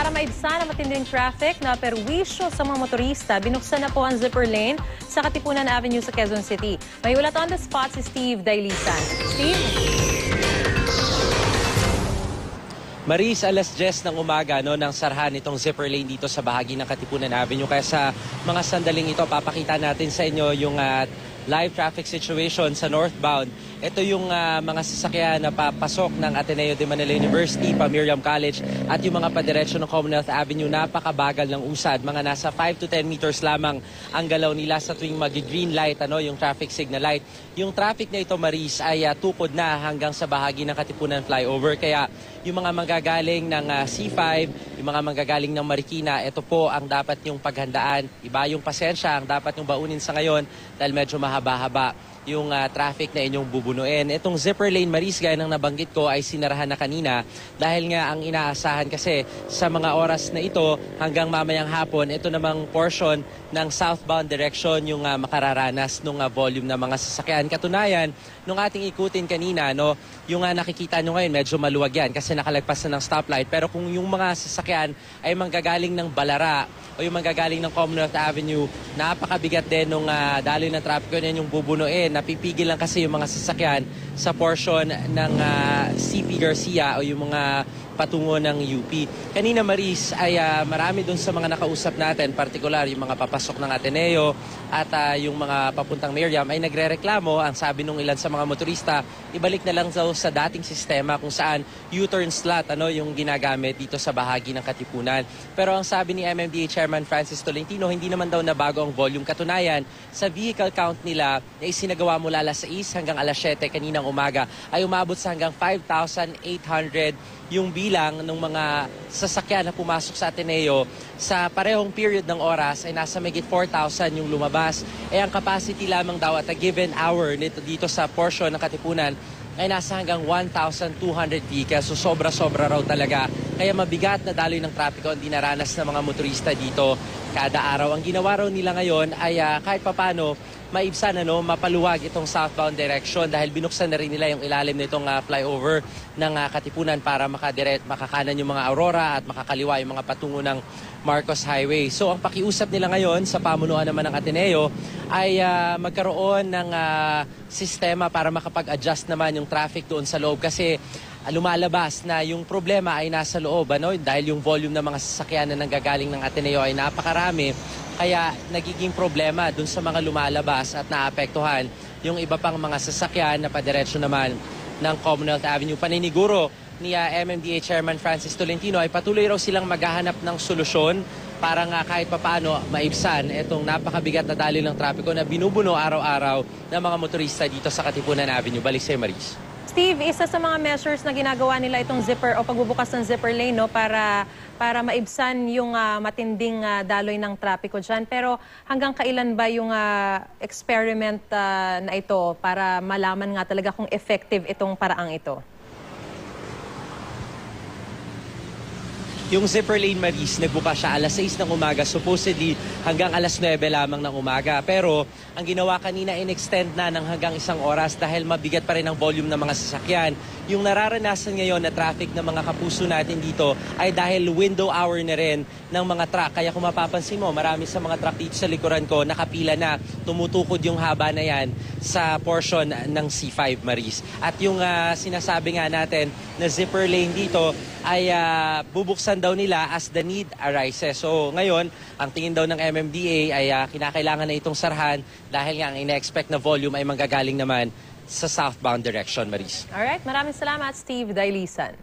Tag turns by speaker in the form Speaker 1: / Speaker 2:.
Speaker 1: para maibsan ang matinding traffic na perwisyo sa mga motorista, binuksan na po ang zipper lane sa Katipunan Avenue sa Quezon City. May ulat on the spot si Steve Dailisan. Steve?
Speaker 2: Maris, alas 10 ng umaga nang sarhan itong zipper lane dito sa bahagi ng Katipunan Avenue. Kaya sa mga sandaling ito, papakita natin sa inyo yung live traffic situation sa northbound. Ito yung mga sasakyan na papasok ng Ateneo de Manila University, Miriam College at yung mga padiretso ng Commonwealth Avenue. Napakabagal ng usad. Mga nasa 5 to 10 meters lamang ang galaw nila sa tuwing mag-green light, yung traffic signal light. Yung traffic na ito, Maris, ay tukod na hanggang sa bahagi ng Katipunan flyover. Kaya yung mga manggagaling ng C5, yung mga manggagaling ng Marikina, ito po ang dapat yung paghandaan. Iba yung pasensya ang dapat yung baunin sa ngayon dahil medyo mahaba-haba yung traffic na inyong bubunuin. Itong zipper lane, Maris, gaya ng nabanggit ko, ay sinarahan na kanina dahil nga ang inaasahan kasi sa mga oras na ito hanggang mamayang hapon, ito namang portion ng southbound direction yung makararanas ng volume ng mga sasakyan. Katunayan, nung ating ikutin kanina, yung nakikita nyo ngayon, medyo maluwag yan kasi nakalagpas na ng stoplight. Pero kung yung mga sasakyan ay manggagaling ng Balara o yung manggagaling ng Commonwealth Avenue, napakabigat din nung daloy ng trapiko na yung bubunuin. Napipigil lang kasi yung mga sasakyan sa portion ng CP Garcia o yung mga patungo ng UP. Kanina, Maris, ay marami doon sa mga nakausap natin, partikular yung mga papasok ng Ateneo at yung mga papuntang Miriam ay nagrereklamo. Ang sabi nung ilan sa mga motorista, ibalik na lang daw sa dating sistema kung saan U-turn slot yung ginagamit dito sa bahagi ng Katipunan. Pero ang sabi ni MMDA Chairman Francis Tolentino, hindi naman daw nabago ang volume. Katunayan, sa vehicle count nila na isinagawa mula alas 6 hanggang alas 7 kaninang umaga ay umabot sa hanggang 5,800 yung bilang ng mga sasakyan na pumasok sa Ateneo. Sa parehong period ng oras ay nasa megit 4,000 yung lumabas. Ang capacity lamang daw at a given hour dito sa portion ng Katipunan ay nasa hanggang 1,200 vehicles. So sobra-sobra raw talaga. Kaya mabigat na daloy ng trapiko ang dinaranas ng mga motorista dito kada araw. Ang ginawa raw nila ngayon ay kahit papano maibsan mapaluwag itong southbound direction dahil binuksan na rin nila yung ilalim nitong flyover ng Katipunan para makakanan yung mga Aurora at makakaliwa yung mga patungo ng Marcos Highway. So ang pakiusap nila ngayon sa pamunuan naman ng Ateneo ay magkaroon ng sistema para makapag-adjust naman yung traffic doon sa loob kasi lumalabas na yung problema ay nasa loob dahil yung volume ng mga sasakyan na nanggagaling ng Ateneo ay napakarami. Kaya nagiging problema dun sa mga lumalabas at naapektuhan yung iba pang mga sasakyan na padiretso naman ng Commonwealth Avenue. Paniniguro ni MMDA Chairman Francis Tolentino ay patuloy raw silang maghahanap ng solusyon para nga kahit papaano maibsan itong napakabigat na daloy ng trapiko na binubuno araw-araw ng mga motorista dito sa Katipunan Avenue. Balik sa'yo, Maris.
Speaker 1: Steve, isa sa mga measures na ginagawa nila itong zipper o pagbubukas ng zipper lane para maibsan yung matinding daloy ng trapiko dyan. Pero hanggang kailan ba yung experiment na ito para malaman nga talaga kung effective itong paraang ito?
Speaker 2: Yung zipper lane, Maris, nagbukas siya alas 6 ng umaga, supposedly hanggang alas 9 lamang ng umaga. Pero ang ginawa kanina, in-extend na ng hanggang 1 oras dahil mabigat pa rin ang volume ng mga sasakyan. Yung nararanasan ngayon na traffic ng mga kapuso natin dito ay dahil window hour na rin ng mga truck. Kaya kung mapapansin mo, marami sa mga truck dito sa likuran ko, nakapila na, tumutukod yung haba na yan sa portion ng C5, Maris. At yung sinasabi nga natin na zipper lane dito ay bubuksan daw nila as the need arises. So ngayon, ang tingin daw ng MMDA ay kinakailangan na itong sarhan dahil nga ang ina-expect na volume ay manggagaling naman sa southbound direction, Maris.
Speaker 1: Alright, maraming salamat, Steve Dailisan.